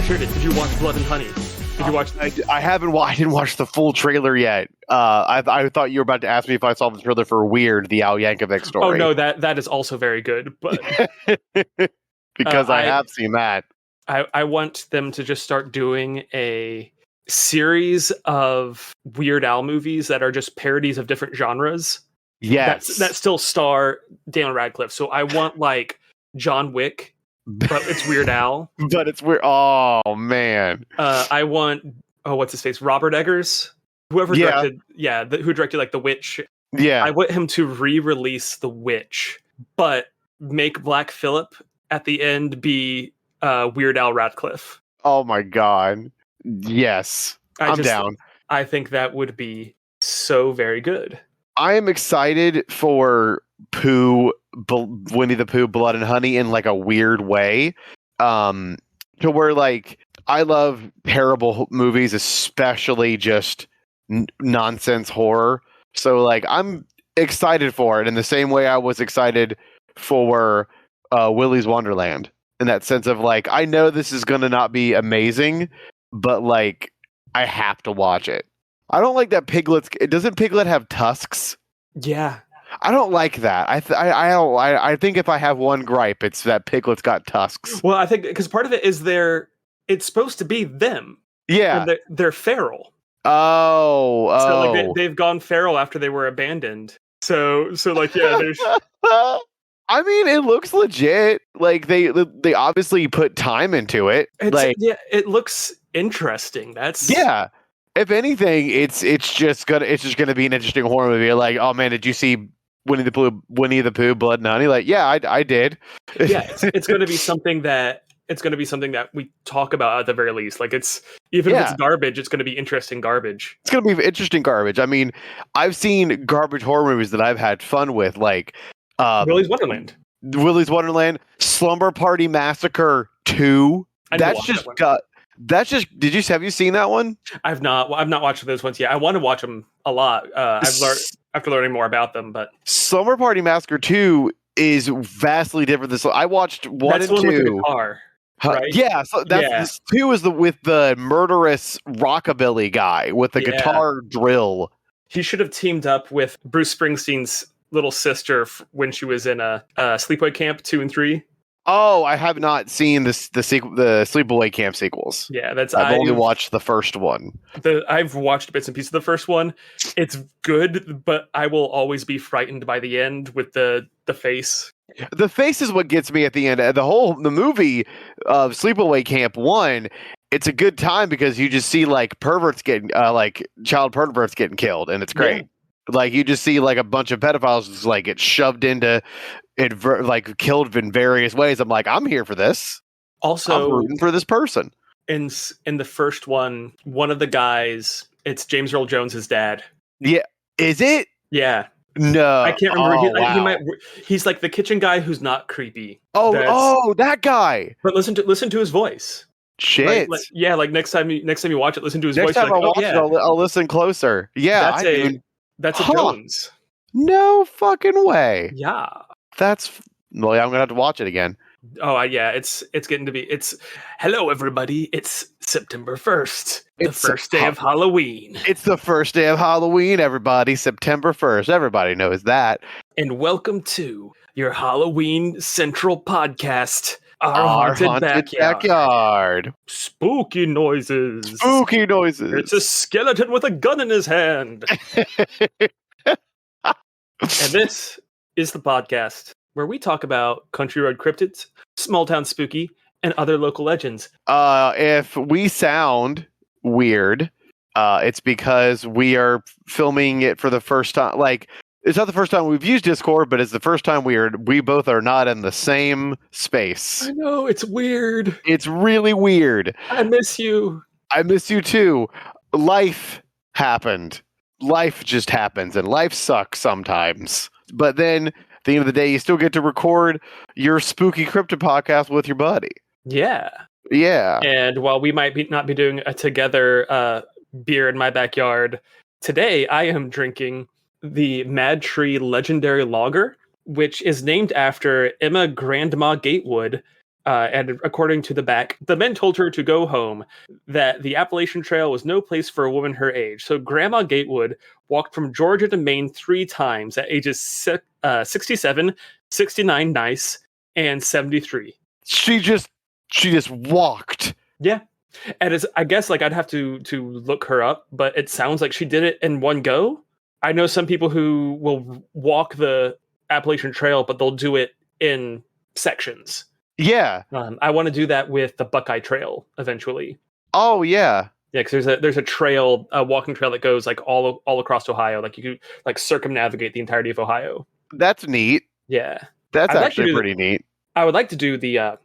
heard it. Did you watch Blood and Honey? Did you watch? I haven't. I didn't watch the full trailer yet. I thought you were about to ask me if I saw the trailer for Weird, the Al Yankovic story. Oh no, that is also very good. But because I have seen that. I want them to just start doing a series of Weird Al movies that are just parodies of different genres. Yes, that still star Daniel Radcliffe. So I want like John Wick, but it's Weird Al. But it's weird. Oh man. I want what's his face? Robert Eggers, whoever directed, who directed like The Witch. Yeah, I want him to re-release The Witch, but make Black Phillip at the end be Weird Al Radcliffe. Oh my god. Yes, I'm down. I think that would be so very good. I am excited for Winnie the Pooh, Blood and Honey in like a weird way. To where like I love terrible movies, especially just nonsense horror. So like I'm excited for it in the same way I was excited for Willy's Wonderland. In that sense of like, I know this is going to not be amazing, but like I have to watch it. I don't like that Piglet's. Doesn't Piglet have tusks? Yeah, I don't like that. I think if I have one gripe, it's that Piglet's got tusks. Well, I think because part of it is it's supposed to be them. Yeah, and they're feral. So like they've gone feral after they were abandoned. So like yeah, there's. I mean, it looks legit. Like they obviously put time into it. It looks interesting. Yeah. If anything, it's just gonna be an interesting horror movie. Like, oh man, did you see Winnie the Pooh, Blood and Honey? Like, yeah, I did. Yeah, it's gonna be something that we talk about at the very least. Like, if it's garbage, it's gonna be interesting garbage. It's gonna be interesting garbage. I mean, I've seen garbage horror movies that I've had fun with, like Willy's Wonderland, Slumber Party Massacre 2. Have you seen that one? I've not watched those ones yet. I want to watch them a lot. I've learned after learning more about them, but Slumber Party Massacre 2 is vastly different. I watched 1 and 2. With the guitar, right? Yeah, so this 2 is with the murderous rockabilly guy with the guitar drill. He should have teamed up with Bruce Springsteen's little sister when she was in a Sleepaway Camp 2 and 3. Oh, I have not seen the Sleepaway Camp sequels. Yeah, I've only watched the first one. I've watched bits and pieces of the first one. It's good, but I will always be frightened by the end with the face. The face is what gets me at the end. The movie of Sleepaway Camp 1, it's a good time because you just see like perverts getting child perverts getting killed, and it's great. Yeah. Like you just see like a bunch of pedophiles just like get shoved into it, like killed in various ways. I'm like, I'm here for this. Also, I'm rooting for this person. In the first one of the guys, it's James Earl Jones' dad. Yeah, is it? Yeah. No, I can't remember. Wow. He's like the kitchen guy who's not creepy. Oh, that guy. But listen to his voice. Shit. Like next time you watch it, listen to his voice. Next time I watch it, I'll listen closer. Yeah, that's a Jones. No fucking way. Yeah. I'm gonna have to watch it again. Oh yeah, it's getting to be. Hello everybody. It's September 1st, the first day of Halloween. It's the first day of Halloween, everybody. September 1st. Everybody knows that. And welcome to your Halloween Central podcast. Our haunted backyard. Spooky noises. It's a skeleton with a gun in his hand. And this is the podcast where we talk about country road cryptids, small town spooky, and other local legends. If we sound weird, it's because we are filming it for the first time. Like, it's not the first time we've used Discord, but it's the first time we both are not in the same space. I know, it's weird. It's really weird. I miss you. I miss you too. Life happened. Life just happens, and life sucks sometimes. But then, at the end of the day, you still get to record your spooky cryptid podcast with your buddy. Yeah. Yeah. And while we might not be doing a together beer in my backyard, today I am drinking the Mad Tree Legendary Lager, which is named after Emma Grandma Gatewood, And according to the back, the men told her to go home, that the Appalachian Trail was no place for a woman her age. So Grandma Gatewood walked from Georgia to Maine 3 times at ages 67, 69 nice, and 73. She just walked. Yeah. And I guess like I'd have to look her up, but it sounds like she did it in one go. I know some people who will walk the Appalachian Trail, but they'll do it in sections. Yeah. I want to do that with the Buckeye Trail eventually. Oh yeah. Yeah, because there's a trail, a walking trail that goes like all across Ohio. Like you could like circumnavigate the entirety of Ohio. That's neat. Yeah. That's actually pretty neat. I would like to do the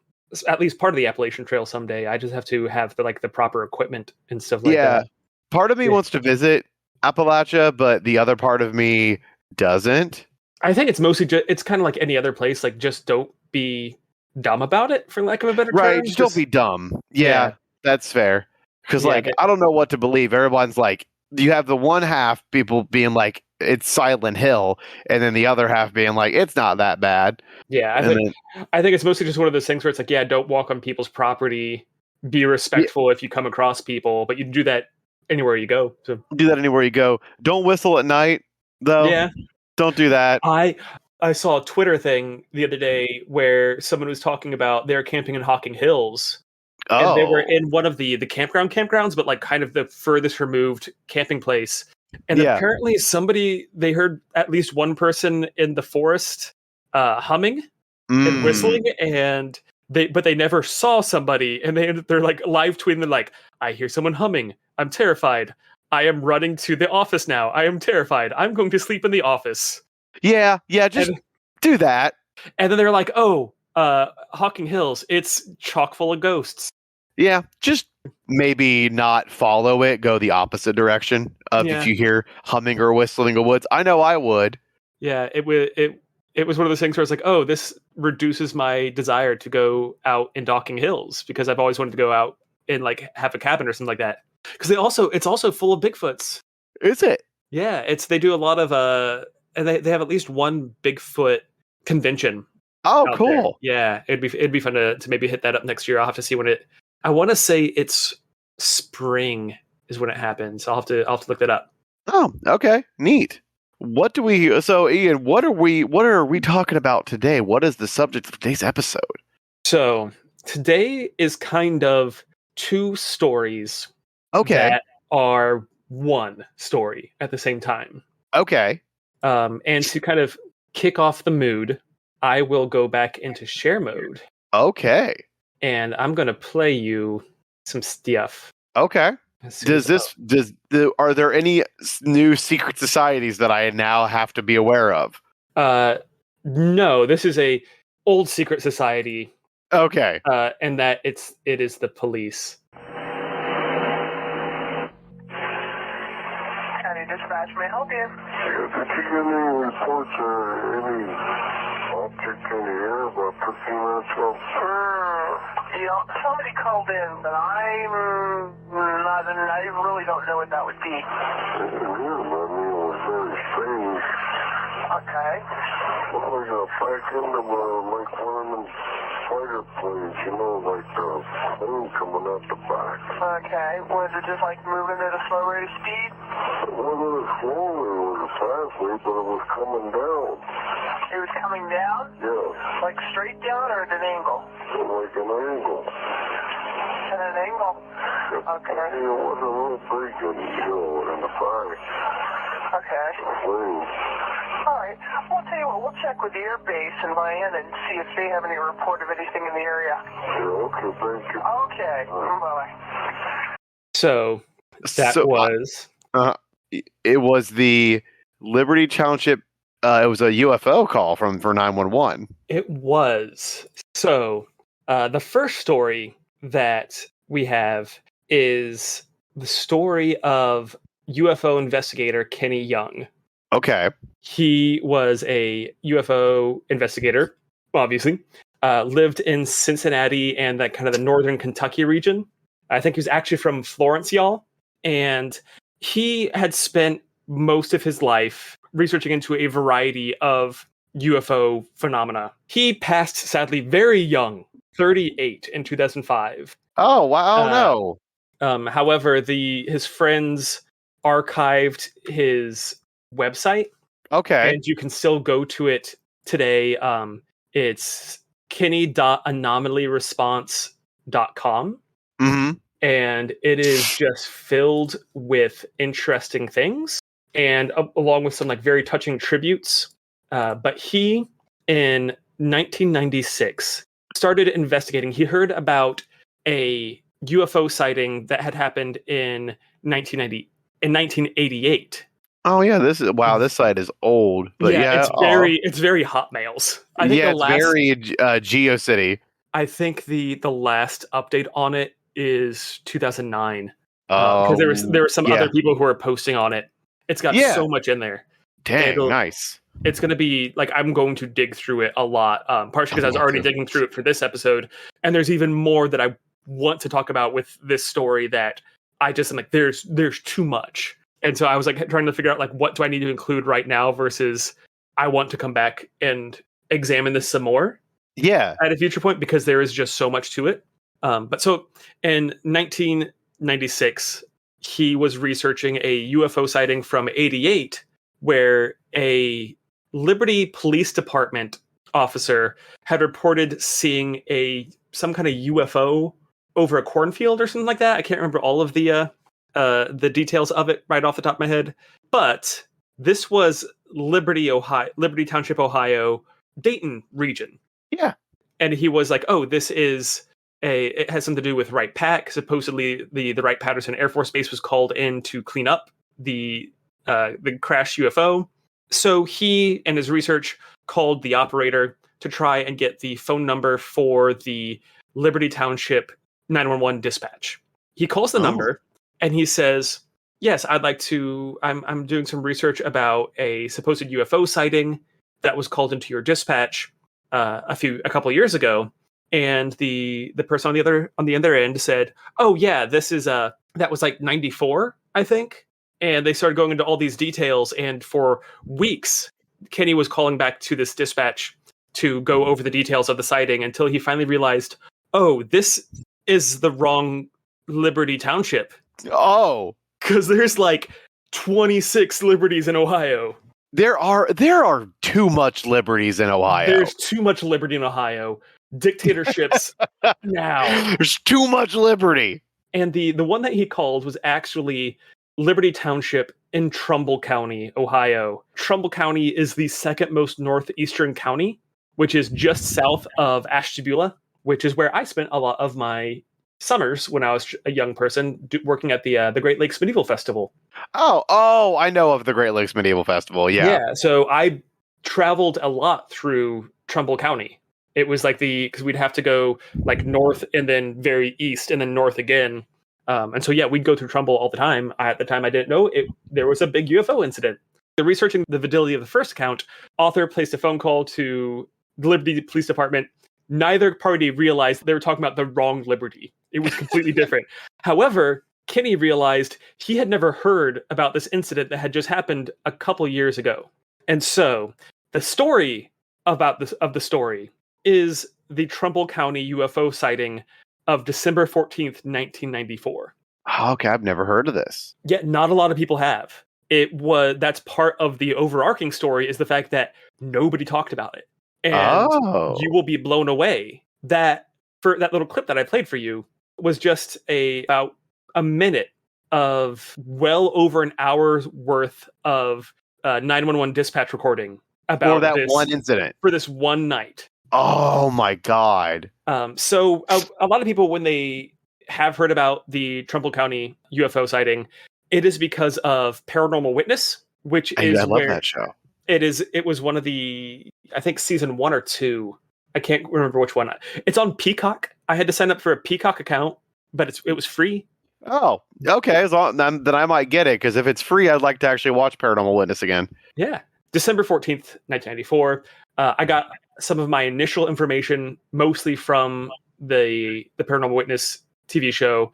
at least part of the Appalachian Trail someday. I just have to have the proper equipment and stuff like that. Part of me wants to visit Appalachia, but the other part of me doesn't. I think it's mostly it's kind of like any other place. Like just don't be dumb about it, for lack of a better term. Right, just don't be dumb. Yeah, that's fair. Because I don't know what to believe. Everyone's like, you have the one half people being like, it's Silent Hill, and then the other half being like, it's not that bad. Yeah, I think it's mostly just one of those things where it's like, yeah, don't walk on people's property. Be respectful if you come across people, but you do that anywhere you go. So do that anywhere you go. Don't whistle at night, though. Yeah, don't do that. I saw a Twitter thing the other day where someone was talking about they're camping in Hocking Hills. And they were in one of the campgrounds, but like kind of the furthest removed camping place. And apparently they heard at least one person in the forest humming and whistling, and they never saw somebody. And they're like live tweeting, like, I hear someone humming. I'm terrified. I am running to the office now. I am terrified. I'm going to sleep in the office. Yeah, just do that. And then they're like, oh, Hocking Hills, it's chock full of ghosts. Yeah, just maybe not follow it. Go the opposite direction of if you hear humming or whistling in the woods. I know I would. Yeah, it was one of those things where it's like, oh, this reduces my desire to go out in Hocking Hills because I've always wanted to go out and like have a cabin or something like that. Because it's also full of Bigfoots. Is it? Yeah, they do a lot of and they have at least one Bigfoot convention. Oh, cool. There. Yeah, it'd be fun to maybe hit that up next year. I'll have to see when I want to say it's spring is when it happens. I'll have to look that up. Oh, okay. Neat. So Ian, what are we talking about today? What is the subject of today's episode? So today is kind of 2 stories that are one story at the same time. Okay. And to kind of kick off the mood, I will go back into share mode. Okay. And I'm going to play you some stuff. Okay. Are there any new secret societies that I now have to be aware of? No, this is a old secret society. Okay. And that it is the police. County Dispatch, may I help you? Did you get any reports or any object in the air about 15 minutes ago? Somebody called in, but I really don't know what that would be. Yeah, it was very strange. Okay. Looked like a back end of like one of them fighter planes, like the plane coming out the back. Okay. Was it just like moving at a slow rate of speed? It wasn't slowly, it was fastly, but it was coming down. It was coming down? Yeah. Like straight down or at an angle? Like an angle. At an angle? Okay. It wasn't a real big in the back. Okay. Plane. All right. Well, I'll tell you what, we'll check with the air base in Miami and see if they have any report of anything in the area. Yeah, okay, thank you. Okay. Bye-bye. So, it was the Liberty Township, it was a UFO call for 911. It was. So, the first story that we have is the story of UFO investigator Kenny Young. Okay. He was a UFO investigator, obviously. Lived in Cincinnati and that kind of the northern Kentucky region. I think he was actually from Florence, y'all. And he had spent most of his life researching into a variety of UFO phenomena. He passed, sadly, very young 38 in 2005. Oh, wow, no. However, his friends archived his website. Okay. And you can still go to it today. It's kinney.anomalyresponse.com. Mm-hmm. And it is just filled with interesting things, and along with some like very touching tributes. But he, in 1996, started investigating. He heard about a UFO sighting that had happened in 1988. Oh yeah, this site is old, but yeah, it's very Hotmails. I think it's very GeoCity. I think the last update on it is 2009. Because there were some other people who are posting on it. It's got so much in there. Dang, nice. It's going to be like, I'm going to dig through it a lot, partially because I was already digging through it for this episode, and there's even more that I want to talk about with this story that I just am like, there's too much. And so I was like trying to figure out like, what do I need to include right now versus I want to come back and examine this some more. Yeah. At a future point, because there is just so much to it. But so in 1996, he was researching a UFO sighting from 88 where a Liberty Police Department officer had reported seeing some kind of UFO over a cornfield or something like that. I can't remember all of the details of it right off the top of my head, but this was Liberty Township, Ohio, Dayton region. Yeah. And he was like, oh, it has something to do with Wright Pat. Supposedly the Wright-Patterson Air Force Base was called in to clean up the crashed UFO. So he and his research called the operator to try and get the phone number for the Liberty Township 911 dispatch. He calls the number and he says, yes, I'm doing some research about a supposed UFO sighting that was called into your dispatch a couple of years ago. And the person on the other end said, oh yeah, that was like 94, I think. And they started going into all these details. And for weeks, Kenny was calling back to this dispatch to go over the details of the sighting until he finally realized, oh, this is the wrong Liberty Township. Oh, because there's like 26 liberties in Ohio. There are too much liberties in Ohio. There's too much liberty in Ohio. Dictatorships now. There's too much liberty. And the one that he called was actually Liberty Township in Trumbull County, Ohio. Trumbull County is the second most northeastern county, which is just south of Ashtabula, which is where I spent a lot of my summers when I was a young person working at the Great Lakes Medieval Festival. Oh, I know of the Great Lakes Medieval Festival. Yeah. So I traveled a lot through Trumbull County. It was like because we'd have to go like north and then very east and then north again. And so, we'd go through Trumbull all the time. At the time, I didn't know there was a big UFO incident. Researching the validity of the first account, author placed a phone call to the Liberty Police Department. Neither party realized they were talking about the wrong Liberty. It was completely different. However, Kenny realized he had never heard about this incident that had just happened a couple years ago. And so the story of the story is the Trumbull County UFO sighting of December 14th, 1994. Okay, I've never heard of this. Yet not a lot of people have. That's part of the overarching story, is the fact that nobody talked about it. And you will be blown away that for that little clip that I played for you was just about a minute of well over an hour's worth of 911 dispatch recording about one incident for this one night. Oh my God. So a lot of people, when they have heard about the Trumbull County UFO sighting, it is because of Paranormal Witness, which is I love that show. It was one of the, I think season 1 or 2. I can't remember which one. It's on Peacock. I had to sign up for a Peacock account, but it was free. Oh, okay. Then I might get it, because if it's free, I'd like to actually watch Paranormal Witness again. Yeah. December 14th, 1994. I got some of my initial information mostly from the Paranormal Witness TV show,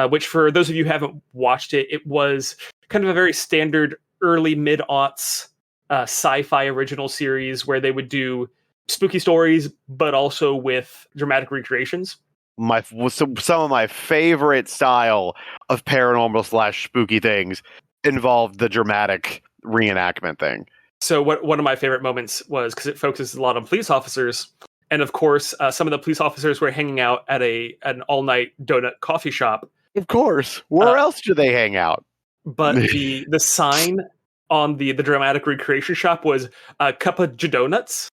which for those of you who haven't watched it, it was kind of a very standard early mid-aughts sci-fi original series where they would do spooky stories, but also with dramatic recreations. Some of my favorite style of paranormal / spooky things involved the dramatic reenactment thing. So one of my favorite moments was because it focuses a lot on police officers. And of course, some of the police officers were hanging out at an all-night donut coffee shop. Of course. Where else do they hang out? But the sign on the dramatic recreation shop was Cup of Donuts.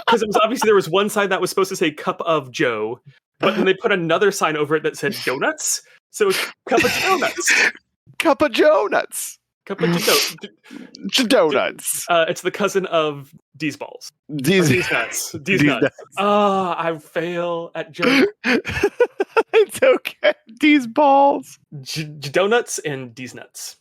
Because it was obviously there was one sign that was supposed to say Cup of Joe, but then they put another sign over it that said Donuts. So it's Cup of Donuts. Cup of Donuts. Cup of Donuts. It's the cousin of D's balls. D's nuts. D's nuts. I fail at joke. It's okay. D's balls. Donuts and D's nuts.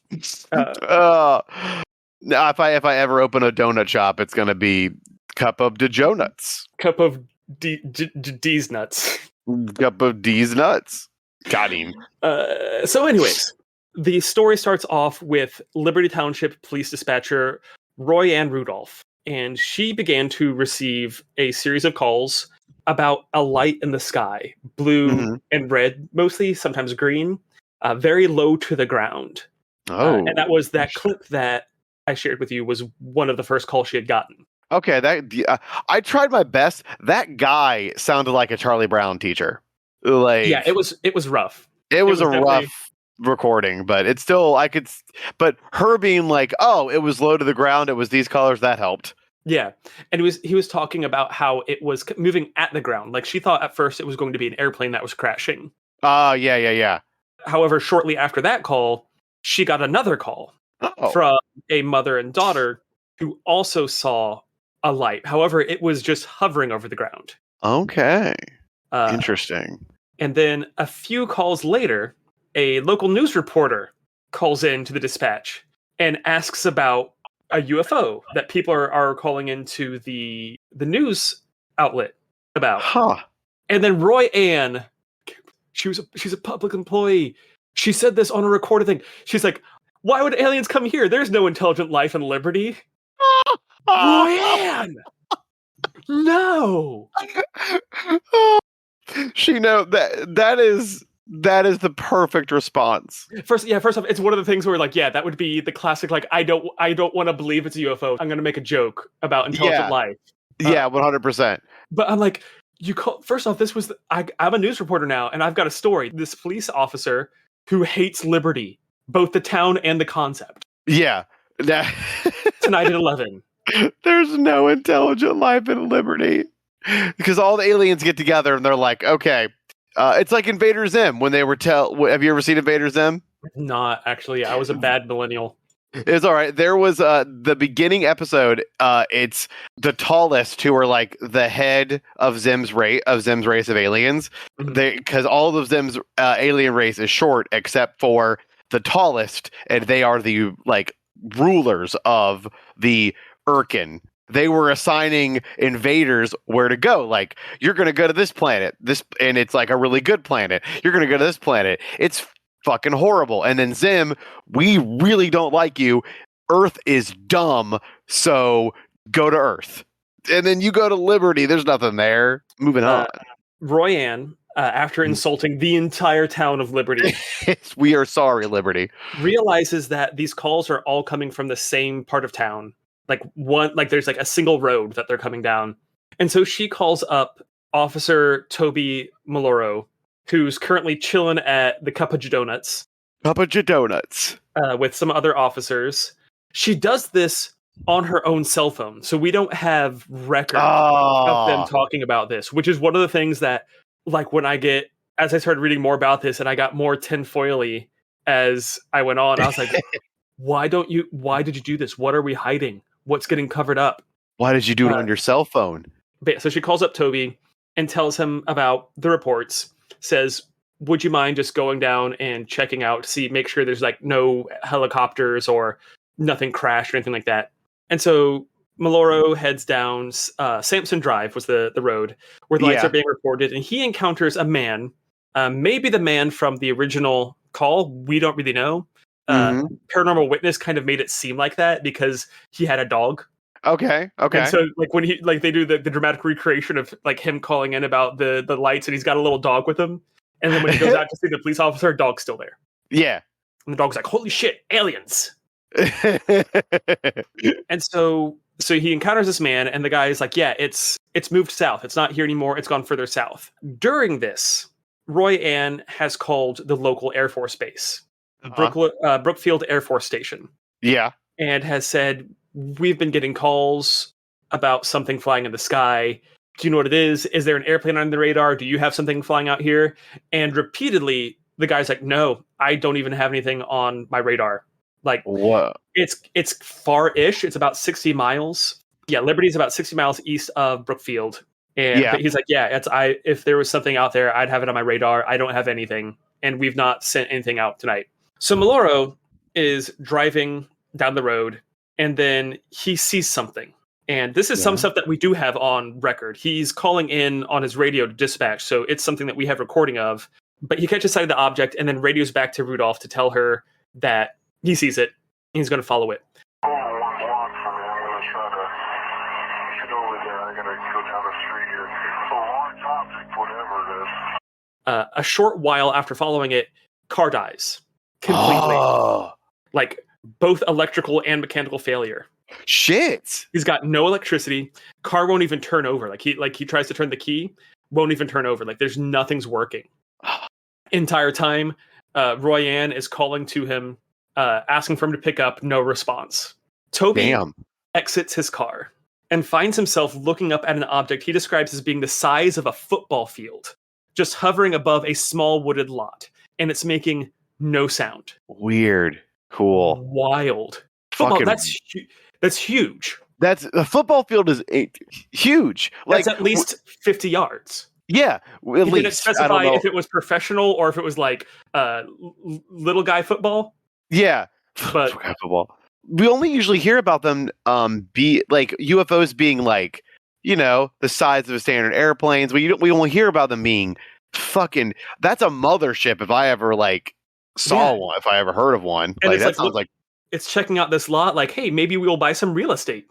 Now, if I ever open a donut shop, it's gonna be Cup of Donuts. Cup of D's nuts. Cup of D's nuts. Got him. So, anyways. The story starts off with Liberty Township Police Dispatcher Roy Ann Rudolph, and she began to receive a series of calls about a light in the sky, blue and red, mostly, sometimes green, very low to the ground. And that was that clip that I shared with you was one of the first calls she had gotten. Okay, I tried my best. That guy sounded like a Charlie Brown teacher. Yeah, it was rough. It was a rough recording, but it's still but her being like, oh, it was low to the ground, it was these colors, that helped. Yeah, and he was talking about how it was moving at the ground. Like she thought at first it was going to be an airplane that was crashing. Yeah. However, shortly after that call, she got another call from a mother and daughter who also saw a light. However, it was just hovering over the ground. Okay. Interesting. And then a few calls later, a local news reporter calls in to the dispatch and asks about a UFO that people are calling into the news outlet about. And then Roy Ann, she's a public employee. She said this on a recorded thing. She's like, why would aliens come here? There's no intelligent life in Liberty. Roy Ann! No! She know that is the perfect response. First off, it's one of the things where like, yeah, that would be the classic, like, I don't want to believe it's a UFO. I'm going to make a joke about intelligent life. Yeah, 100%. But I'm like, first off, I'm a news reporter now, and I've got a story. This police officer who hates Liberty, both the town and the concept. Yeah. Tonight at 11. There's no intelligent life in Liberty. Because all the aliens get together and they're like, okay, it's like Invader Zim when they were have you ever seen Invader Zim? Not actually. I was a bad millennial. It's all right. There was the beginning episode. It's the tallest who are like the head of Zim's race of aliens. Because all of Zim's alien race is short except for the tallest, and they are the like rulers of the Urkin. They were assigning invaders where to go. Like, you're going to go to this planet, and it's like a really good planet. You're going to go to this planet. It's fucking horrible. And then Zim, we really don't like you. Earth is dumb, so go to Earth. And then you go to Liberty. There's nothing there. Moving on. Roy Ann, after insulting the entire town of Liberty, we are sorry, Liberty, realizes that these calls are all coming from the same part of town. There's like a single road that they're coming down. And so she calls up Officer Toby Maloro, who's currently chilling at the Cup of Donuts. With some other officers. She does this on her own cell phone. So we don't have record of them talking about this, which is one of the things that, like, as I started reading more about this and I got more tinfoily as I went on, I was like, why did you do this? What are we hiding? What's getting covered up? Why did you do it on your cell phone? So she calls up Toby and tells him about the reports. Says, would you mind just going down and checking out, make sure there's like no helicopters or nothing crashed or anything like that. And so Maloro heads down. Sampson Drive was the road where the lights are being reported. And he encounters a man, maybe the man from the original call. We don't really know. Paranormal Witness kind of made it seem like that because he had a dog. Okay. And so like when he like they do the dramatic recreation of like him calling in about the lights, and he's got a little dog with him. And then when he goes out to see the police officer, dog's still there. Yeah. And the dog's like, holy shit, aliens. And so he encounters this man, and the guy is like, yeah, it's moved south. It's not here anymore. It's gone further south. During this, Roy Ann has called the local Air Force base, Brookfield Air Force Station. Yeah. And has said, we've been getting calls about something flying in the sky. Do you know what it is? Is there an airplane on the radar? Do you have something flying out here? And repeatedly, the guy's like, no, I don't even have anything on my radar. Like, what? It's far-ish. It's about 60 miles. Yeah, Liberty's about 60 miles east of Brookfield. And but he's like, yeah, if there was something out there, I'd have it on my radar. I don't have anything. And we've not sent anything out tonight. So Maloro is driving down the road, and then he sees something. And this is some stuff that we do have on record. He's calling in on his radio to dispatch, so it's something that we have recording of. But he catches sight of the object and then radios back to Rudolph to tell her that he sees it and he's going to follow it. Oh, one block from me. I'm going to try to get over there. I got to go down the street here. So large object, whatever it is. A short while after following it, car dies completely. Like both electrical and mechanical failure. Shit. He's got no electricity. Car won't even turn over. Like he tries to turn the key, won't even turn over. Like there's nothing's working. Entire time, Roy Ann is calling to him, asking for him to pick up. No response. Toby exits his car and finds himself looking up at an object he describes as being the size of a football field, just hovering above a small wooded lot, and it's making no sound. Weird. Cool. Wild. Football, that's huge. That's a football field is huge. That's like at least 50 yards. Yeah, at least. Didn't specify if it was professional or if it was like little guy football. Yeah, but football. We only usually hear about them be like UFOs being like, you know, the size of a standard airplanes. We only hear about them being fucking. That's a mothership. If I ever like saw one, if I ever heard of one, and like that like, sounds like it's checking out this lot. Like, hey, maybe we will buy some real estate.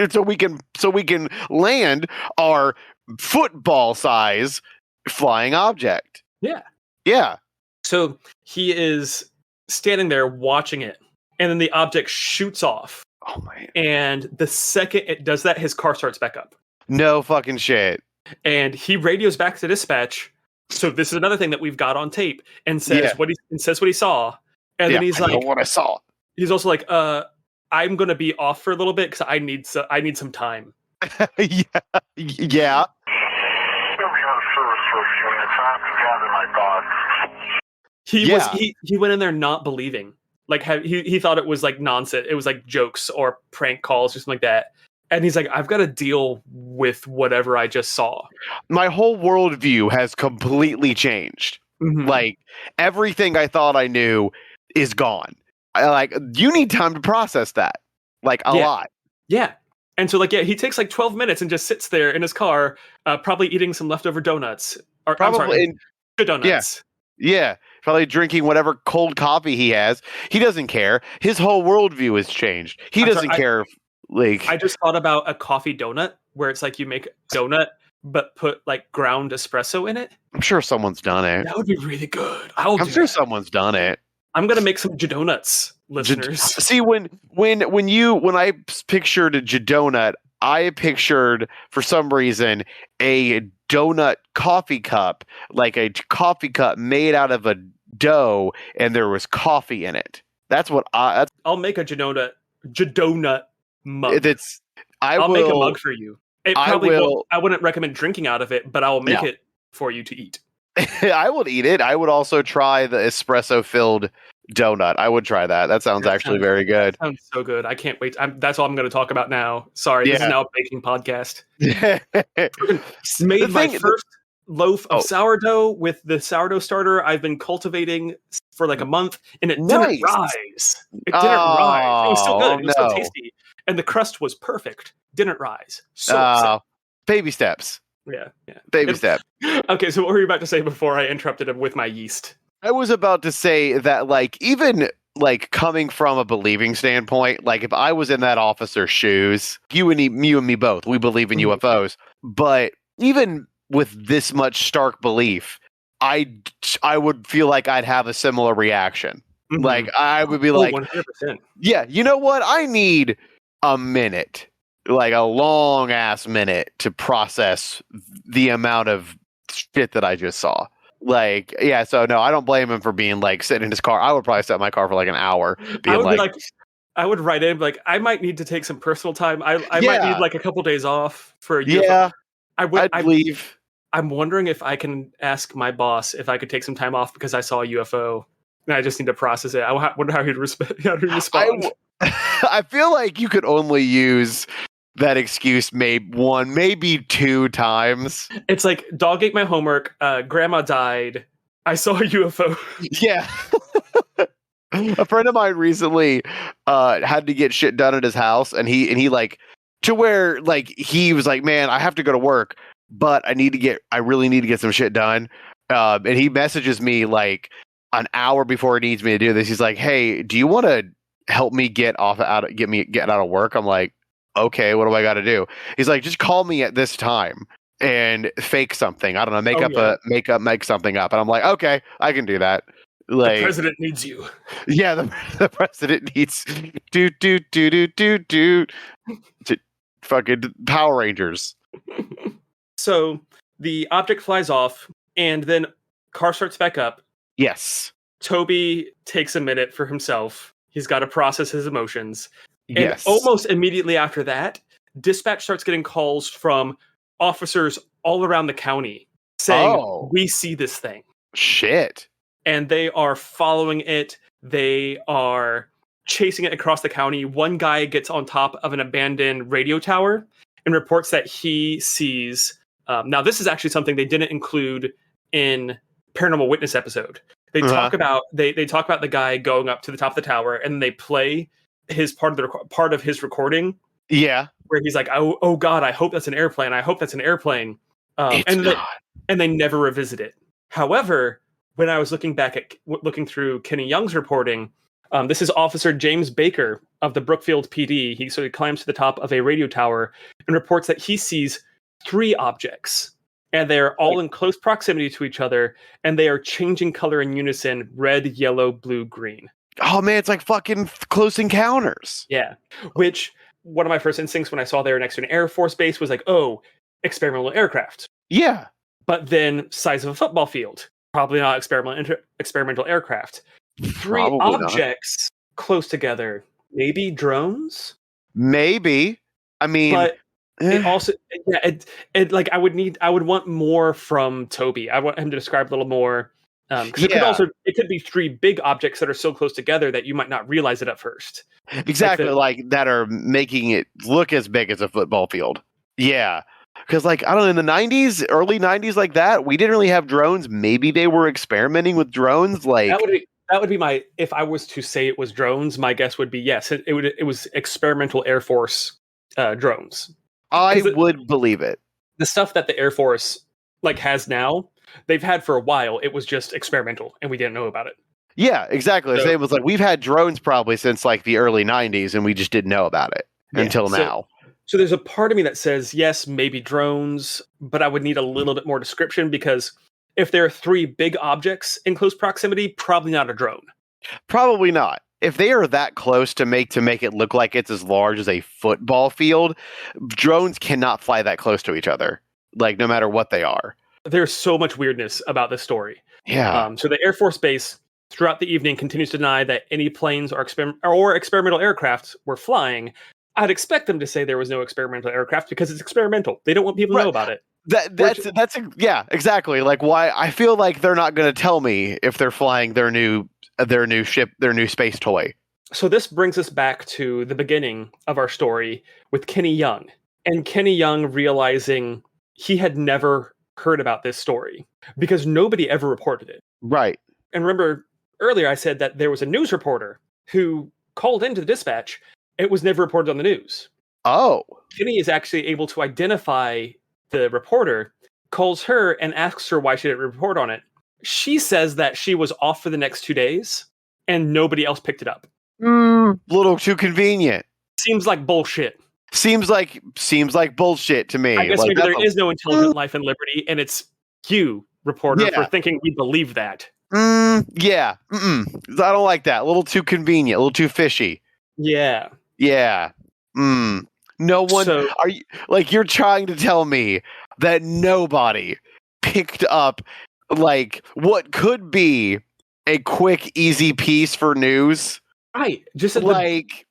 so we can land our football size flying object. Yeah. So he is standing there watching it, and then the object shoots off. Oh man. And the second it does that, his car starts back up. No fucking shit. And he radios back to dispatch. So this is another thing that we've got on tape, and says what he saw. And then he's like, I know what I saw. He's also like, I'm going to be off for a little bit because I need some time. Yeah. He went in there not believing. Like he thought it was like nonsense. It was like jokes or prank calls or something like that. And he's like, I've got to deal with whatever I just saw. My whole worldview has completely changed. Mm-hmm. Like everything I thought I knew is gone. You need time to process that. Like a lot. Yeah. And so he takes like 12 minutes and just sits there in his car, probably eating some leftover donuts. Or probably donuts. Yeah. Probably drinking whatever cold coffee he has. He doesn't care. His whole worldview has changed. He doesn't care. I just thought about a coffee donut where it's like you make a donut but put like ground espresso in it. I'm sure someone's done it. That would be really good. I'm sure someone's done it. I'm gonna make some Jadonuts, listeners. See, when I pictured a Jadonut, I pictured for some reason a donut coffee cup, like a coffee cup made out of a dough, and there was coffee in it. That's what I'll make a Jadonut mug. I'll make a mug for you. I wouldn't recommend drinking out of it, but I will make it for you to eat. I would eat it. I would also try the espresso filled donut. I would try that. That sounds very good. That sounds so good. I can't wait. That's all I'm going to talk about now. Sorry, this is now a baking podcast. Made my first loaf of sourdough with the sourdough starter I've been cultivating for like a month, and it didn't rise. It didn't rise. It was still good. It was so tasty, and the crust was perfect. Didn't rise. So baby steps. Yeah. Baby step. Okay, so what were you about to say before I interrupted him with my yeast? I was about to say that, like, even like coming from a believing standpoint, like if I was in that officer's shoes, you and me both, we believe in UFOs. But even with this much stark belief, I would feel like I'd have a similar reaction. Mm-hmm. Like I would be like, 100%. Yeah, you know what? I need a minute, like a long ass minute, to process the amount of shit that I just saw. Like, yeah, so no, I don't blame him for being like sitting in his car. I would probably sit in my car for like an hour. I would write in like, I might need to take some personal time. I might need like a couple days off for a UFO. Yeah, I'd leave. I'm wondering if I can ask my boss if I could take some time off because I saw a UFO and I just need to process it. I wonder how he'd respond. I feel like you could only use that excuse maybe 2 times. It's like, dog ate my homework, grandma died, I saw a UFO. Yeah. A friend of mine recently had to get shit done at his house, and he like, to where like he was like, man, I have to go to work, but I really need to get some shit done. And he messages me like an hour before he needs me to do this. He's like, hey, do you want to help me get out of work? I'm like, okay, what do I got to do? He's like, just call me at this time and fake something. I don't know, make something up. And I'm like, okay, I can do that. Like, the president needs you. Yeah, the president needs do fucking Power Rangers. So the object flies off, and then car starts back up. Yes. Toby takes a minute for himself. He's got to process his emotions. And yes. Almost immediately after that, dispatch starts getting calls from officers all around the county saying, we see this thing. Shit. And they are following it. They are chasing it across the county. One guy gets on top of an abandoned radio tower and reports that he sees... now, this is actually something they didn't include in Paranormal Witness episode. They talk about the guy going up to the top of the tower, and they play his part of his recording. Yeah, where he's like, "Oh God, I hope that's an airplane. I hope that's an airplane." And they never revisit it. However, when I was looking through Kenny Young's reporting, this is Officer James Baker of the Brookfield PD. He sort of climbs to the top of a radio tower and reports that he sees 3 objects, and they're all in close proximity to each other, and they are changing color in unison: red, yellow, blue, green. Oh man, it's like fucking Close Encounters. Yeah. Which, one of my first instincts when I saw they were next to an Air Force base was like, oh, experimental aircraft. Yeah. But then size of a football field. Probably not experimental aircraft. 3 objects close together. Maybe drones? Maybe. I mean... But it also... Yeah, I would want more from Toby. I want him to describe a little more... Because it could be 3 big objects that are so close together that you might not realize it at first. Exactly, like that are making it look as big as a football field. Yeah. Because, like, I don't know, in the 90s, early 90s, like that, we didn't really have drones. Maybe they were experimenting with drones. Like that would be my, if I was to say it was drones, my guess would be yes. It was experimental Air Force drones. I would believe it. The stuff that the Air Force has now, they've had for a while. It was just experimental, and we didn't know about it. Yeah, exactly. The same was like, we've had drones probably since like the early 90s, and we just didn't know about it until now. So there's a part of me that says, yes, maybe drones, but I would need a little bit more description, because if there are 3 big objects in close proximity, probably not a drone. Probably not. If they are that close to make it look like it's as large as a football field, drones cannot fly that close to each other, like no matter what they are. There's so much weirdness about this story. Yeah. So the Air Force Base, throughout the evening, continues to deny that any planes or experimental aircraft were flying. I'd expect them to say there was no experimental aircraft because it's experimental. They don't want people to know about it. That's exactly. Like, why I feel like they're not going to tell me if they're flying their new ship, their new space toy. So this brings us back to the beginning of our story with Kenny Young, and Kenny Young realizing he had never heard about this story because nobody ever reported it. Right. And remember earlier I said that there was a news reporter who called into the dispatch. It was never reported on the news. Oh. Kenny is actually able to identify the reporter, calls her and asks her why she didn't report on it. She says that she was off for the next 2 days and nobody else picked it up. Little too convenient. Seems like bullshit. Seems like bullshit to me. I guess maybe there is no intelligent life and liberty, and it's you, reporter, for thinking we believe that. Yeah. I don't like that. A little too convenient. A little too fishy. Yeah. Yeah. No one. Are you like you're trying to tell me that nobody picked up like what could be a quick, easy piece for news? Right. Just like,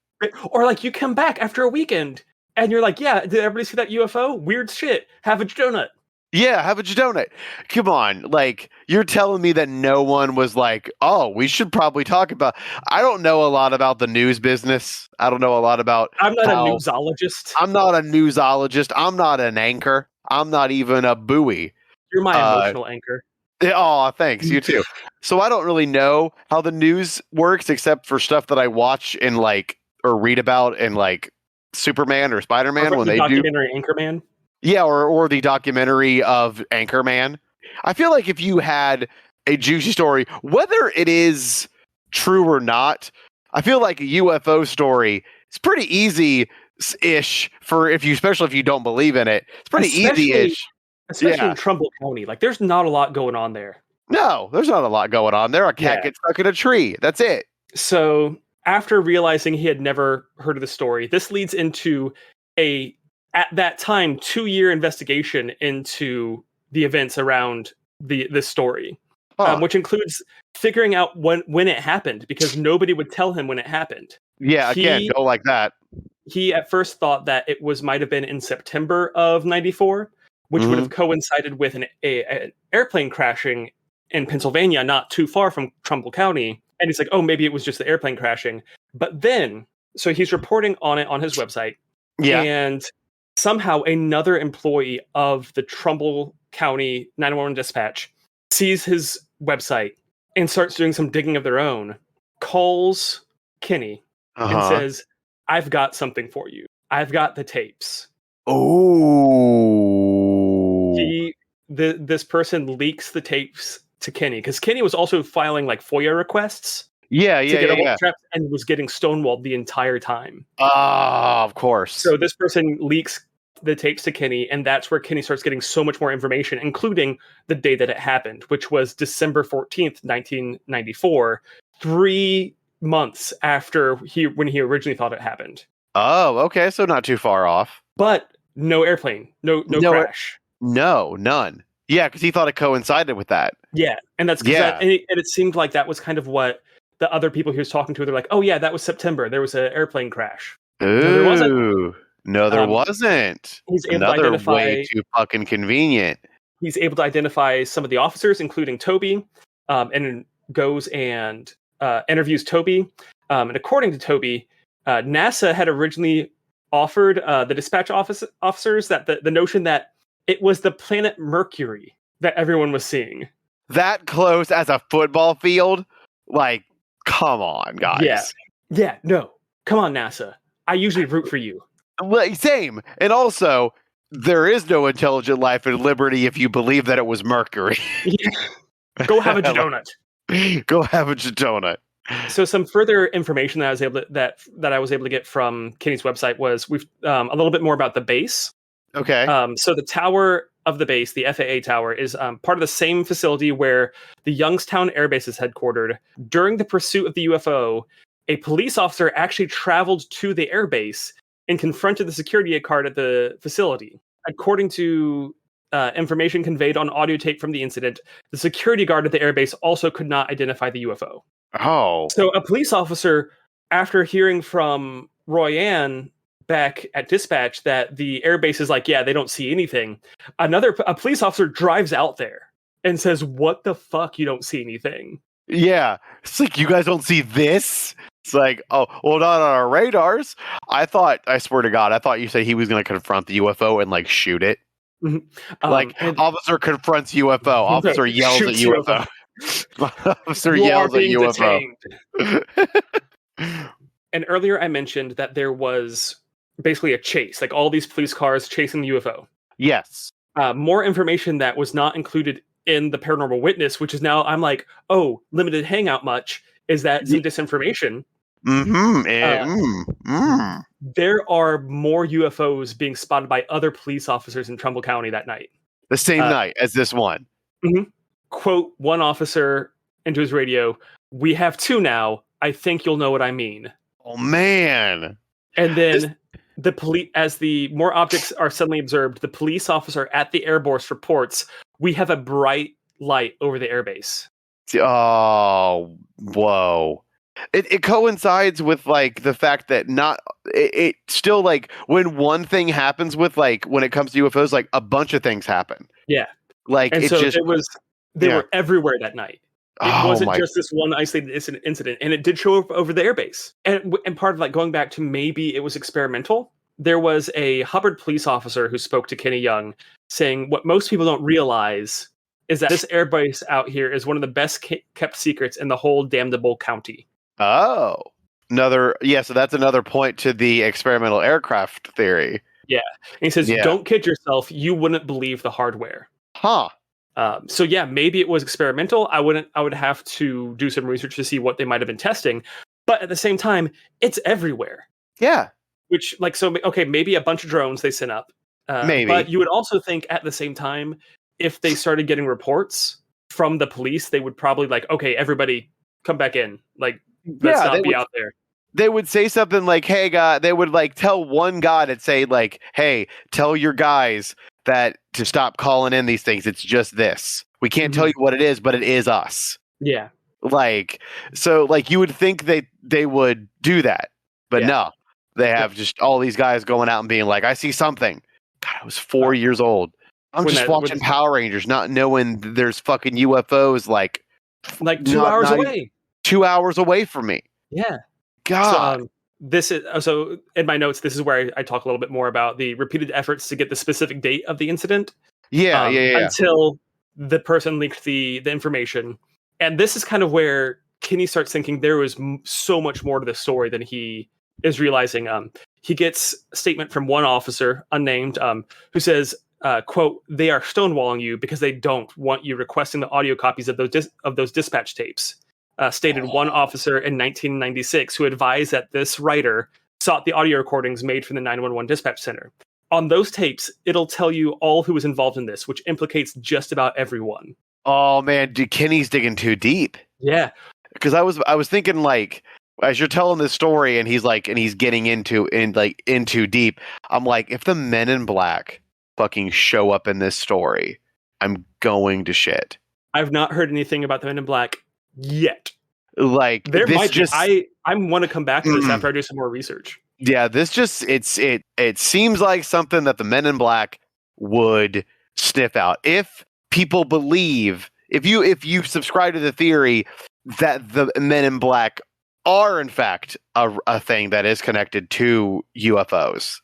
or like you come back after a weekend and you're like, yeah, did everybody see that UFO? Weird shit. Have a donut. Yeah, have a donut. Come on. Like, you're telling me that no one was like, oh, we should probably talk about. I don't know a lot about the news business. I don't know a lot about. I'm not a newsologist. I'm not a newsologist. I'm not an anchor. I'm not even a buoy. You're my emotional anchor. Oh, thanks. You too. So I don't really know how the news works except for stuff that I watch in like or read about in like Superman or Spider-Man when they do documentary Anchorman. Yeah, or the documentary of Anchorman. I feel like if you had a juicy story, whether it is true or not, I feel like a UFO story is pretty easy-ish for especially if you don't believe in it. It's pretty easy-ish. Especially in Trumbull County. Like, there's not a lot going on there. No, there's not a lot going on there. A cat gets stuck in a tree. That's it. So, after realizing he had never heard of the story, this leads into at that time, 2-year investigation into the events around this story, which includes figuring out when it happened, because nobody would tell him when it happened. Yeah, again, don't like that. He at first thought that it might have been in September of 94, which would have coincided with an airplane crashing in Pennsylvania, not too far from Trumbull County. And he's like, oh, maybe it was just the airplane crashing. But then, so he's reporting on it on his website. Yeah. And somehow another employee of the Trumbull County 911 dispatch sees his website and starts doing some digging of their own, calls Kenny and says, I've got something for you. I've got the tapes. Oh. This person leaks the tapes to Kenny, because Kenny was also filing like FOIA requests. To get a trap, and was getting stonewalled the entire time. Of course. So this person leaks the tapes to Kenny, and that's where Kenny starts getting so much more information, including the day that it happened, which was December 14th, 1994, 3 months after when he originally thought it happened. Oh, okay, so not too far off. But no airplane, no crash. No, none. Yeah, because he thought it coincided with that. Yeah, and that's and it seemed like that was kind of what the other people he was talking to, they're like, oh yeah, that was September. There was an airplane crash. Ooh. No, there wasn't. He's able to identify, way too fucking convenient. He's able to identify some of the officers, including Toby, and goes and interviews Toby. And according to Toby, NASA had originally offered the dispatch officers that the notion that it was the planet Mercury that everyone was seeing. That close as a football field? Like, come on, guys. Yeah, no. Come on, NASA. I usually root for you. Same. And also, there is no intelligent life and liberty if you believe that it was Mercury. Go have a donut. Go have a donut. So some further information that I was able to get from Kenny's website was a little bit more about the base. Okay. So the tower of the base, the FAA tower, is part of the same facility where the Youngstown Air Base is headquartered. During the pursuit of the UFO, a police officer actually traveled to the air base and confronted the security guard at the facility. According to information conveyed on audio tape from the incident, the security guard at the airbase also could not identify the UFO. Oh. So a police officer, after hearing from Royanne back at dispatch that the airbase is like, yeah, they don't see anything, a police officer drives out there and says, what the fuck, you don't see anything? Yeah. It's like, you guys don't see this? It's like, oh, well, not on our radars. I swear to God, I thought you said he was going to confront the UFO and like shoot it. Officer confronts UFO. Officer yells at UFO. Officer yells at UFO. And earlier I mentioned that there was basically a chase, like all these police cars chasing the UFO. Yes. More information that was not included in the Paranormal Witness, which is now, I'm like, oh, limited hangout much, Is that some disinformation? There are more UFOs being spotted by other police officers in Trumbull County that night. The same night as this one. Mm-hmm. Quote one officer into his radio, "We have 2 now. I think you'll know what I mean." Oh, man. And then the police, as the more objects are suddenly observed, the police officer at the airborne reports, "We have a bright light over the airbase." Oh, whoa. It coincides with like the fact that it still like when one thing happens with like when it comes to UFOs, like a bunch of things happen. Yeah. Like and it's so just they were everywhere that night. It wasn't just this one isolated incident, and it did show up over the airbase. And part of like going back to maybe it was experimental. There was a Hubbard police officer who spoke to Kenny Young saying what most people don't realize is that this airbase out here is one of the best kept secrets in the whole damnable county. Oh, so that's another point to the experimental aircraft theory. Yeah. And he says, don't kid yourself. You wouldn't believe the hardware. Huh. So yeah, maybe it was experimental. I would have to do some research to see what they might have been testing. But at the same time, it's everywhere. Yeah. Which maybe a bunch of drones they sent up. Maybe. But you would also think at the same time, if they started getting reports from the police, they would probably like, okay, everybody come back in. Like, let's not be out there. They would say something like, hey, guy, they would like tell one guy to say like, hey, tell your guys that to stop calling in these things. It's just this. We can't tell you what it is, but it is us. Yeah. Like, so like you would think they would do that, but no, they have just all these guys going out and being like, I see something. God, I was 4 years old. I'm just watching Power Rangers, not knowing there's fucking UFOs like 2 hours away. 2 hours away from me. Yeah. God. So in my notes, this is where I talk a little bit more about the repeated efforts to get the specific date of the incident. Yeah. Until the person leaked the information. And this is kind of where Kinney starts thinking there was so much more to the story than he is realizing. He gets a statement from one officer, unnamed, who says, quote, "They are stonewalling you because they don't want you requesting the audio copies of those dispatch tapes." Stated one officer in 1996 who advised that this writer sought the audio recordings made from the 911 dispatch center. On those tapes, it'll tell you all who was involved in this, which implicates just about everyone. Oh man, dude, Kenny's digging too deep. Yeah, because I was thinking like as you're telling this story and he's getting into deep. I'm like, if the Men in Black fucking show up in this story, I'm going to shit. I've not heard anything about the Men in Black yet. Like there might just I want to come back to this after I do some more research. Yeah, this just it seems like something that the Men in Black would sniff out. If people believe, if you subscribe to the theory that the Men in Black are in fact a thing that is connected to UFOs,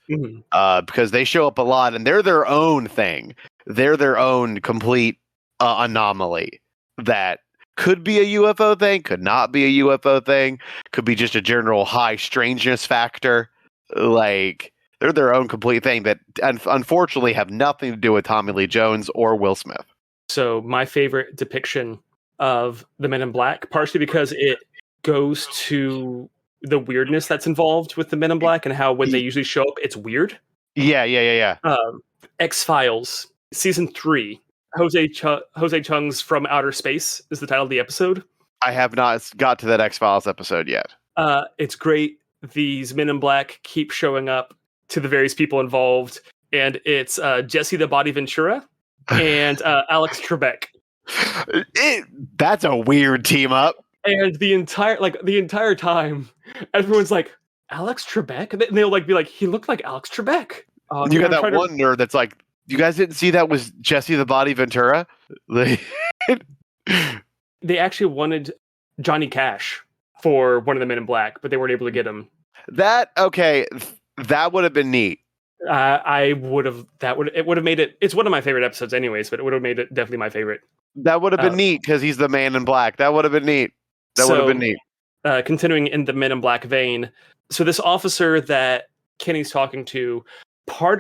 because they show up a lot and they're their own thing. They're their own complete anomaly that could be a UFO thing, could not be a UFO thing, could be just a general high strangeness factor. Like, they're their own complete thing that unfortunately have nothing to do with Tommy Lee Jones or Will Smith. So my favorite depiction of the Men in Black, partially because it goes to the weirdness that's involved with the Men in Black and how when they usually show up, it's weird. Yeah. X-Files, Season 3. Jose Chung's From Outer Space is the title of the episode. I have not got to that X-Files episode yet. It's great. These Men in Black keep showing up to the various people involved, and it's Jesse the Body Ventura and Alex Trebek. That's a weird team up. And the entire time, everyone's like, Alex Trebek? And they'll be like, he looked like Alex Trebek. You got that one nerd that's like, you guys didn't see that was Jesse the Body Ventura? They actually wanted Johnny Cash for one of the Men in Black, but they weren't able to get him. That would have been neat. It would have made it. It's one of my favorite episodes, anyways. But it would have made it definitely my favorite. That would have been neat because he's the Man in Black. That would have been neat. Continuing in the Men in Black vein, so this officer that Kenny's talking to,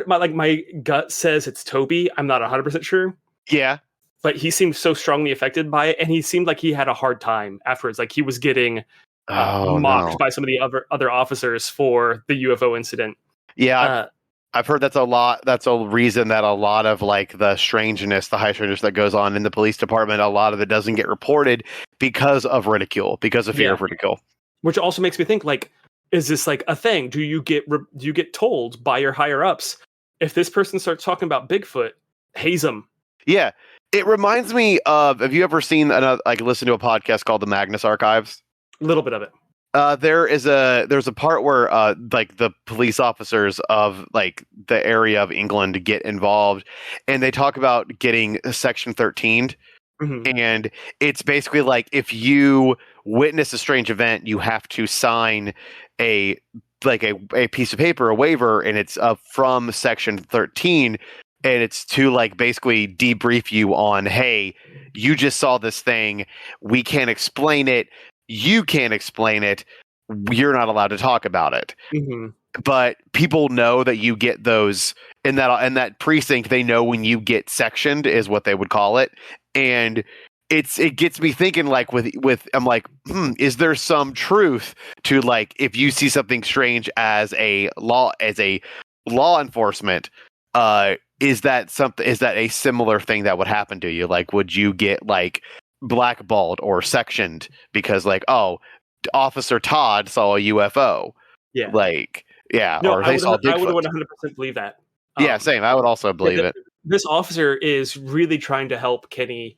my gut says it's Toby. I'm not 100% sure. Yeah. but he seemed so strongly affected by it, and he seemed like he had a hard time afterwards. Like he was getting mocked by some of the other officers for the UFO incident. Yeah, I've heard that's a lot. That's a reason that a lot of like the strangeness, the high strangeness that goes on in the police department, a lot of it doesn't get reported because of ridicule, because of fear of ridicule. Which also makes me think, like, is this like a thing? Do you get told by your higher ups, if this person starts talking about Bigfoot, haze them? Yeah. It reminds me of, have you ever seen listen to a podcast called the Magnus Archives? A little bit of it. There's a part where like the police officers of like the area of England get involved, and they talk about getting Section 13. Mm-hmm. And it's basically like if you witness a strange event, you have to sign a piece of paper, a waiver, and it's from Section 13, and it's to like basically debrief you on, hey, you just saw this thing, we can't explain it, you can't explain it, you're not allowed to talk about it. Mm-hmm. But people know that you get those in that precinct. They know when you get sectioned is what they would call it. And it gets me thinking, like with I'm like, is there some truth to like if you see something strange as a law enforcement, is that a similar thing that would happen to you? Like, would you get like blackballed or sectioned because like, oh, Officer Todd saw a UFO? Yeah. Like, yeah. No, or they saw Bigfoot. I would 100% believe that. Yeah, same. I would also believe it. This officer is really trying to help Kenny.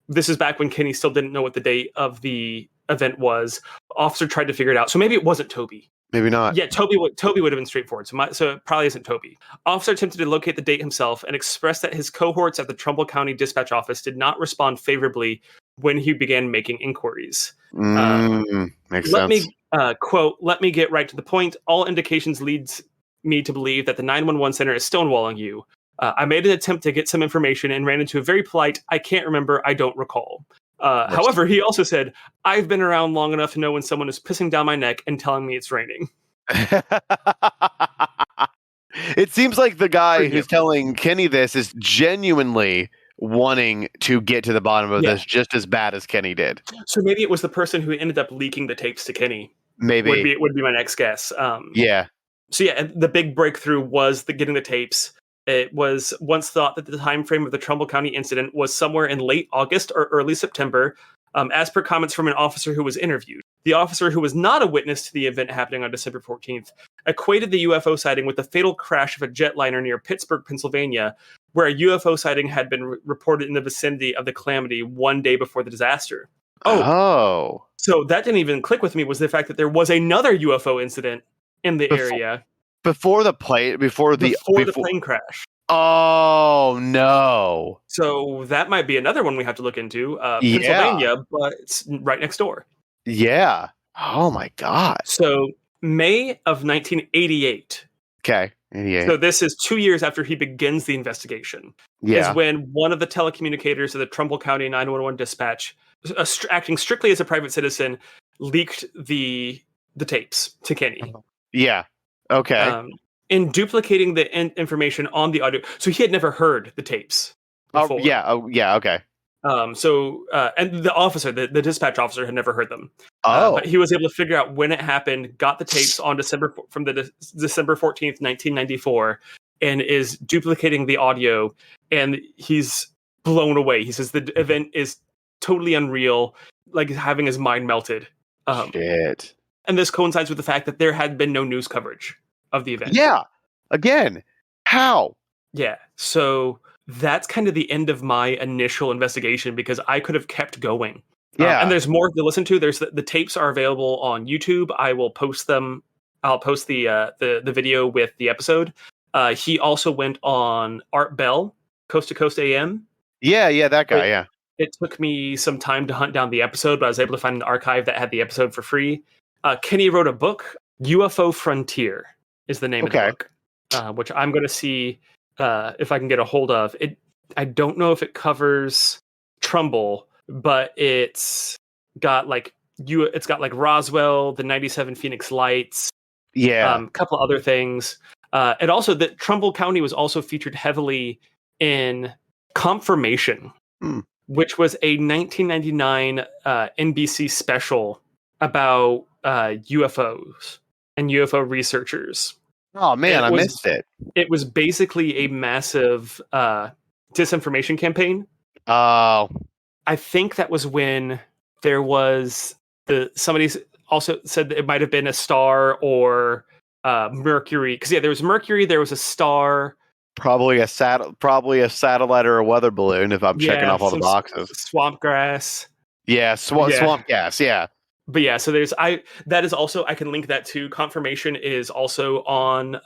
This is back when Kenny still didn't know what the date of the event was. Officer tried to figure it out. So maybe it wasn't Toby. Maybe not. Yeah, Toby would have been straightforward. So it probably isn't Toby. Officer attempted to locate the date himself and expressed that his cohorts at the Trumbull County Dispatch Office did not respond favorably when he began making inquiries. Makes sense. Quote, let me get right to the point. All indications leads me to believe that the 911 center is stonewalling you. I made an attempt to get some information and ran into a very polite, I can't remember, I don't recall. However, he also said, I've been around long enough to know when someone is pissing down my neck and telling me it's raining. It seems like the guy who's telling Kenny this is genuinely wanting to get to the bottom of this just as bad as Kenny did. So maybe it was the person who ended up leaking the tapes to Kenny. Maybe. Would be my next guess. Yeah. So yeah, the big breakthrough was getting the tapes. It was once thought that the time frame of the Trumbull County incident was somewhere in late August or early September, as per comments from an officer who was interviewed. The officer, who was not a witness to the event happening on December 14th, equated the UFO sighting with the fatal crash of a jetliner near Pittsburgh, Pennsylvania, where a UFO sighting had been reported in the vicinity of the calamity one day before the disaster. Oh. So that didn't even click with me, was the fact that there was another UFO incident in the area. Before the plane crash. Oh, no. So that might be another one we have to look into. Pennsylvania, but it's right next door. Yeah. Oh, my God. So May of 1988. Okay. 88. So this is 2 years after he begins the investigation. Yeah. Is when one of the telecommunicators of the Trumbull County 911 dispatch, acting strictly as a private citizen, leaked the tapes to Kenny. Yeah. Okay. In duplicating the information on the audio. So he had never heard the tapes before. Yeah. Okay. And the officer, the dispatch officer, had never heard them. But he was able to figure out when it happened, got the tapes on December 14th, 1994, and is duplicating the audio. And he's blown away. He says the event is totally unreal, like having his mind melted. Shit. And this coincides with the fact that there had been no news coverage of the event. Yeah. Again, how? Yeah. So that's kind of the end of my initial investigation, because I could have kept going. Yeah. And there's more to listen to. There's the tapes are available on YouTube. I will post them. I'll post the video with the episode. He also went on Art Bell, Coast to Coast AM. Yeah, that guy, It took me some time to hunt down the episode, but I was able to find an archive that had the episode for free. Kenny wrote a book, UFO Frontier is the name of the book, which I'm going to see if I can get a hold of. I don't know if it covers Trumbull, but it's got like Roswell, the 97 Phoenix Lights, a couple other things. And also that Trumbull County was also featured heavily in Confirmation, which was a 1999 NBC special about UFOs and UFO researchers. Oh man, I missed it. It was basically a massive disinformation campaign. Oh, I think that was when there was somebody also said that it might have been a star or Mercury. Because there was Mercury, there was a star. Probably a satellite or a weather balloon if I'm checking off all the boxes. Swamp grass. Yeah, swamp gas, yeah. But yeah, so that is also, I can link that to. Confirmation is also on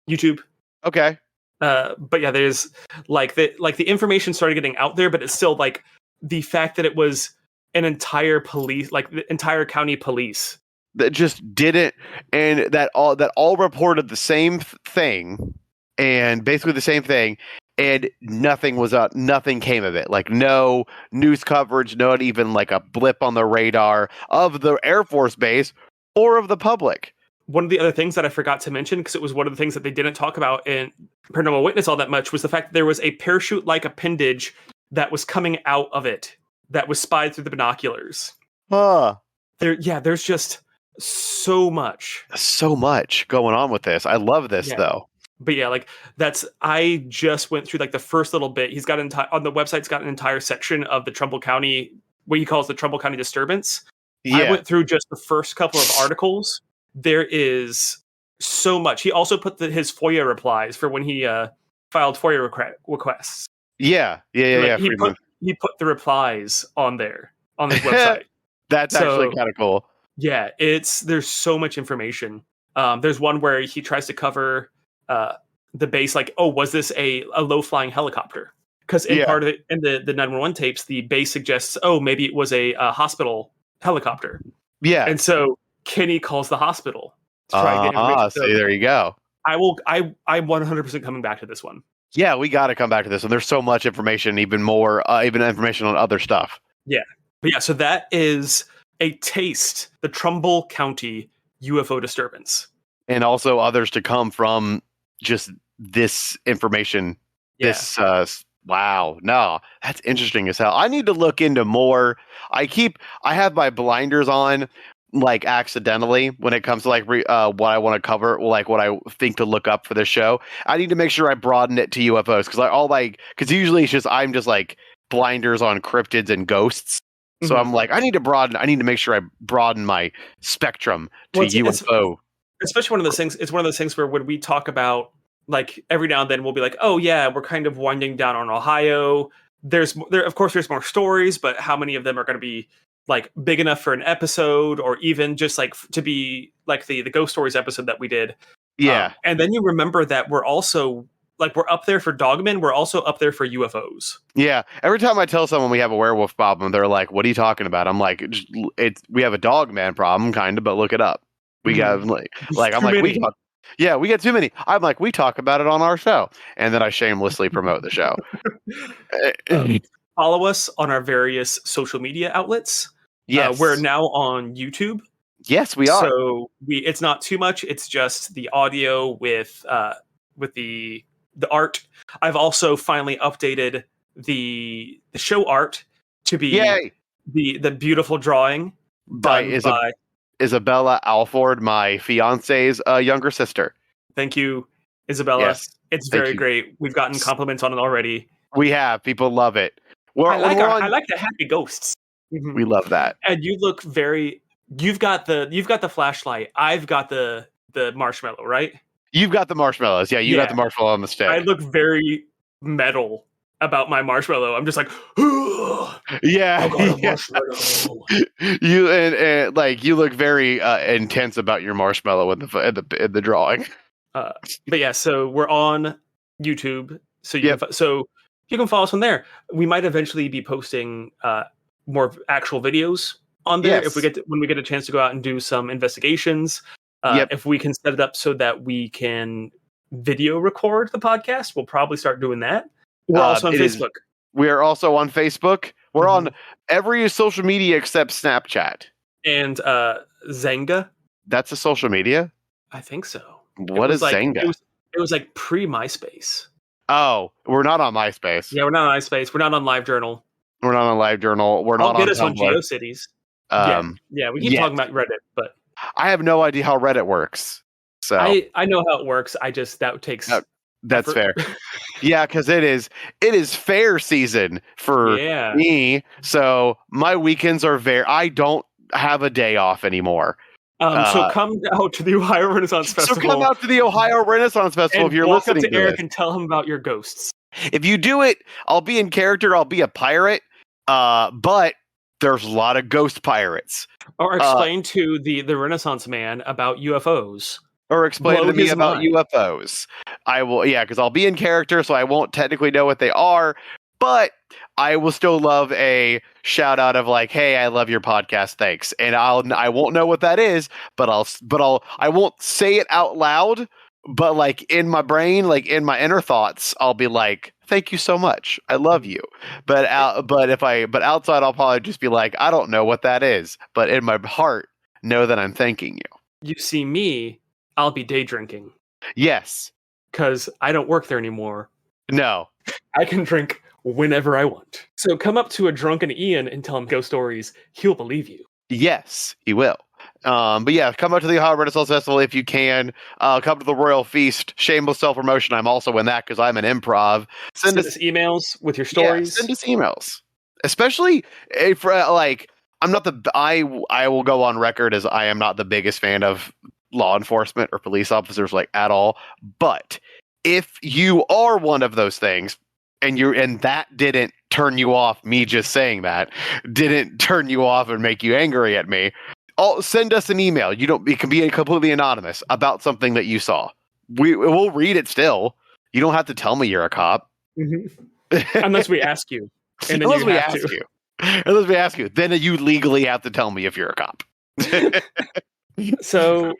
YouTube. Okay. But yeah, there's the information started getting out there, but it's still like the fact that it was an entire police, like the entire county police that just didn't, and that all reported the same thing, and basically the same thing, and nothing came of it. Like no news coverage, not even like a blip on the radar of the Air Force Base or of the public. One of the other things that I forgot to mention, because it was one of the things that they didn't talk about in Paranormal Witness all that much, was the fact that there was a parachute-like appendage that was coming out of it that was spied through the binoculars. There's just so much going on with this. I love this though. But yeah, like I just went through like the first little bit. He's got on the website's got an entire section of the Trumbull County, what he calls the Trumbull County disturbance. Yeah. I went through just the first couple of articles. There is so much. He also put his FOIA replies for when he filed FOIA requests. Yeah. He put the replies on there on his website. That's actually kind of cool. Yeah, there's so much information. There's one where he tries to cover the base, like, oh, was this a low flying helicopter? Because part of it in the 911 tapes, the base suggests, oh, maybe it was a hospital helicopter. Yeah, and so Kenny calls the hospital to try and get information. So there you go. I'm 100% coming back to this one. Yeah, we got to come back to this one. There's so much information, even more, even information on other stuff. Yeah, but yeah, so that is a taste, the Trumbull County UFO disturbance, and also others to come from just this information. Yeah. Wow, no, that's interesting as hell. I need to look into more. I have my blinders on, like accidentally when it comes to like what I want to cover, like what I think to look up for this show. I need to make sure I broaden it to UFOs because usually it's I'm just like blinders on cryptids and ghosts. So I'm like, I need to make sure I broaden my spectrum to UFO. Especially one of those things. It's one of those things where when we talk about, like, every now and then we'll be like, oh yeah, we're kind of winding down on Ohio. There's more stories, but how many of them are going to be like big enough for an episode, or even just like to be like the ghost stories episode that we did? Yeah. And then you remember that we're also like, we're up there for dogmen. We're also up there for UFOs. Yeah. Every time I tell someone we have a werewolf problem, they're like, what are you talking about? I'm like, we have a dogman problem, kind of, but look it up. We got we get too many. I'm like, we talk about it on our show. And then I shamelessly promote the show. Follow us on our various social media outlets. Yes. We're now on YouTube. Yes, we are. So it's not too much. It's just the audio with the art. I've also finally updated the show art to be the beautiful drawing by Isabella Alford, my fiance's younger sister. Thank you, Isabella. Yes, it's very great. We've gotten compliments on it already. We have. People love it. I like the happy ghosts. Mm-hmm. We love that. And you look you've got the flashlight. I've got the marshmallow, right? You've got the marshmallows. Yeah, you got the marshmallow on the stick. I look very metal about my marshmallow. I'm just like, yeah, I got a marshmallow. You and like you look very intense about your marshmallow in the drawing. But yeah, so we're on YouTube, so you can follow us on there. We might eventually be posting more actual videos on there when we get a chance to go out and do some investigations. If we can set it up so that we can video record the podcast, we'll probably start doing that. We're also on Facebook. We are also on Facebook. We're on every social media except Snapchat. And Zanga. That's a social media? I think so. What is Zanga? It was like pre-MySpace. Oh, we're not on MySpace. Yeah, we're not on MySpace. We're not on LiveJournal. We're not on LiveJournal. We're not on Tumblr. I'll get us on GeoCities. Yeah, we keep talking about Reddit, but I have no idea how Reddit works. So I know how it works. That takes. That's fair. Yeah, because it is fair season for me. So my weekends are I don't have a day off anymore. So come out to the Ohio Renaissance Festival. So come out to the Ohio Renaissance Festival if you're listening to Eric and tell him about your ghosts. If you do it, I'll be in character. I'll be a pirate. But there's a lot of ghost pirates. Or explain to the Renaissance man about UFOs. Or explain to me about UFOs. I will, because I'll be in character, so I won't technically know what they are, but I will still love a shout out of like, "Hey, I love your podcast, thanks." And I won't know what that is, but I won't say it out loud, but like in my brain, like in my inner thoughts, I'll be like, "Thank you so much, I love you." But outside, I'll probably just be like, "I don't know what that is," but in my heart, know that I'm thanking you. You see me. I'll be day drinking. Yes. Because I don't work there anymore. No. I can drink whenever I want. So come up to a drunken Ian and tell him ghost stories. He'll believe you. Yes, he will. But yeah, come up to the Ohio Renaissance Festival if you can. Come to the Royal Feast. Shameless self-promotion. I'm also in that because I'm an improv. Send us emails with your stories. Yeah, send us emails. Especially if, I'm not I will go on record as I am not the biggest fan of law enforcement or police officers at all. But if you are one of those things and that didn't turn you off, me just saying that didn't turn you off and make you angry at me, send us an email. It can be completely anonymous about something that you saw. We'll read it still. You don't have to tell me you're a cop. Mm-hmm. Unless we ask you. And then Unless we ask you. Then you legally have to tell me if you're a cop. So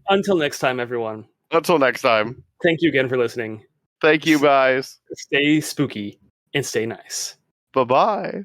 until next time, everyone. Until next time. Thank you again for listening. Thank you, guys. Stay spooky and stay nice. Bye-bye.